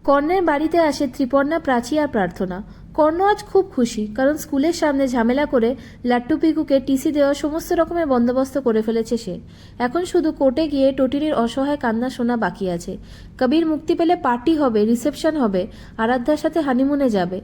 কর্ণের বাড়িতে আসে ত্রিপর্ণা, প্রাচী আর প্রার্থনা। কর্ণ আজ খুব খুশি, কারণ স্কুলের সামনে ঝামেলা করে লাট্টু পিকুকে টিসি দেওয়ার সমস্ত রকমের বন্দোবস্ত করে ফেলেছে সে। এখন শুধু কোর্টে গিয়ে টটিনির অসহায় কান্না শোনা বাকি আছে। কবির মুক্তি পেলে পার্টি হবে, রিসেপশন হবে, আরাধ্যার সাথে হানিমুনে যাবে।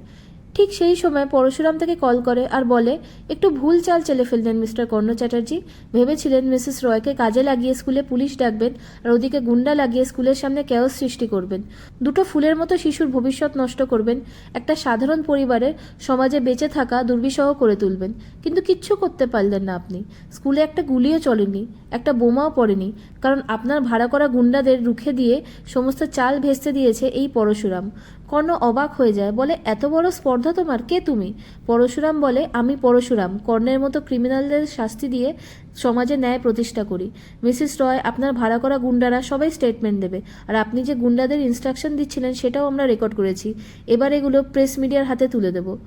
ঠিক সেই সময় পরশুরাম তাকে কল করে আর বলে, একটু ভুল চাল চেলে ফেললেন মিস্টার কর্ণ চ্যাটার্জি। ভেবেছিলেন মিসেস রয়কে কাজে লাগিয়ে স্কুলে পুলিশ ডাকবেন আর ওদিকে গুন্ডা লাগিয়ে স্কুলের সামনে ক্যাওস সৃষ্টি করবেন। দুটো ফুলের মতো শিশুর ভবিষ্যৎ নষ্ট করবেন, একটা সাধারণ পরিবারের সমাজে বেঁচে থাকা দুর্বিষহ করে তুলবেন। কিন্তু কিচ্ছু করতে পারলেন না আপনি। স্কুলে একটা গুলিও চলেনি, একটা বোমাও পড়েনি, কারণ আপনার ভাড়া করা গুন্ডাদের রুখে দিয়ে সমস্ত চাল ভেস্তে দিয়েছে এই পরশুরাম। কর্ণ অবাক হয়ে যায়, বলে, এত বড় স্পর্ধা তোমার? কে তুমি? পরশুরাম বলে, আমি পরশুরাম, কর্ণের মতো ক্রিমিনালদের শাস্তি দিয়ে সমাজে ন্যায় প্রতিষ্ঠা করি। মিসেস রয়, আপনার ভাড়া করা গুন্ডারা সবাই স্টেটমেন্ট দেবে, আর আপনি যে গুন্ডাদের ইনস্ট্রাকশন দিচ্ছিলেন সেটাও আমরা রেকর্ড করেছি। এবার এগুলো প্রেস মিডিয়ার হাতে তুলে দেব।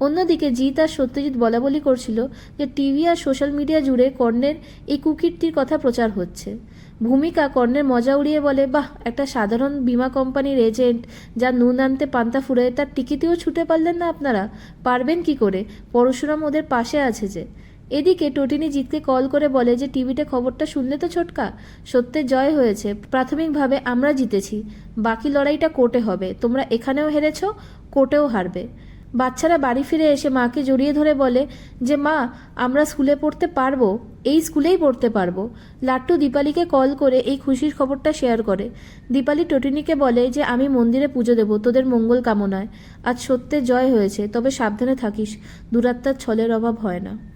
অন্যদিকে জিৎ আর সত্যজিৎ বলাবলি করছিল যে টিভি আর সোশ্যাল মিডিয়া জুড়ে কর্ণের এই কুকীর্তির কথা প্রচার হচ্ছে। ভূমিকা কর্ণের মজা উড়িয়ে বলে, বাহ, একটা সাধারণ বীমা কোম্পানির এজেন্ট যা নুন আনতে পান্তা ফুরায়, তার টিকিতেও ছুটে পারলেন না আপনারা। পারবেন কি করে? পরশুরাম ওদের পাশে আছে যে। এদিকে টটিনি জিতকে কল করে বলে যে টিভিতে খবরটা শুনলে তো ছোটকা, সত্যের জয় হয়েছে। প্রাথমিকভাবে আমরা জিতেছি, বাকি লড়াইটা কোর্টে হবে। তোমরা এখানেও হেরেছ, কোর্টেও হারবে। বাচ্চারা বাড়ি ফিরে এসে মাকে জড়িয়ে ধরে বলে যে, মা, আমরা স্কুলে পড়তে পারবো, এই স্কুলেই পড়তে পারবো। লাট্টু দীপালিকে কল করে এই খুশির খবরটা শেয়ার করে। দীপালি টটিনিকে বলে যে, আমি মন্দিরে পুজো দেবো তোদের মঙ্গল কামনায়। আজ সত্যের জয় হয়েছে, তবে সাবধানে থাকিস, দুরাত্মার ছলের অভাব হয় না।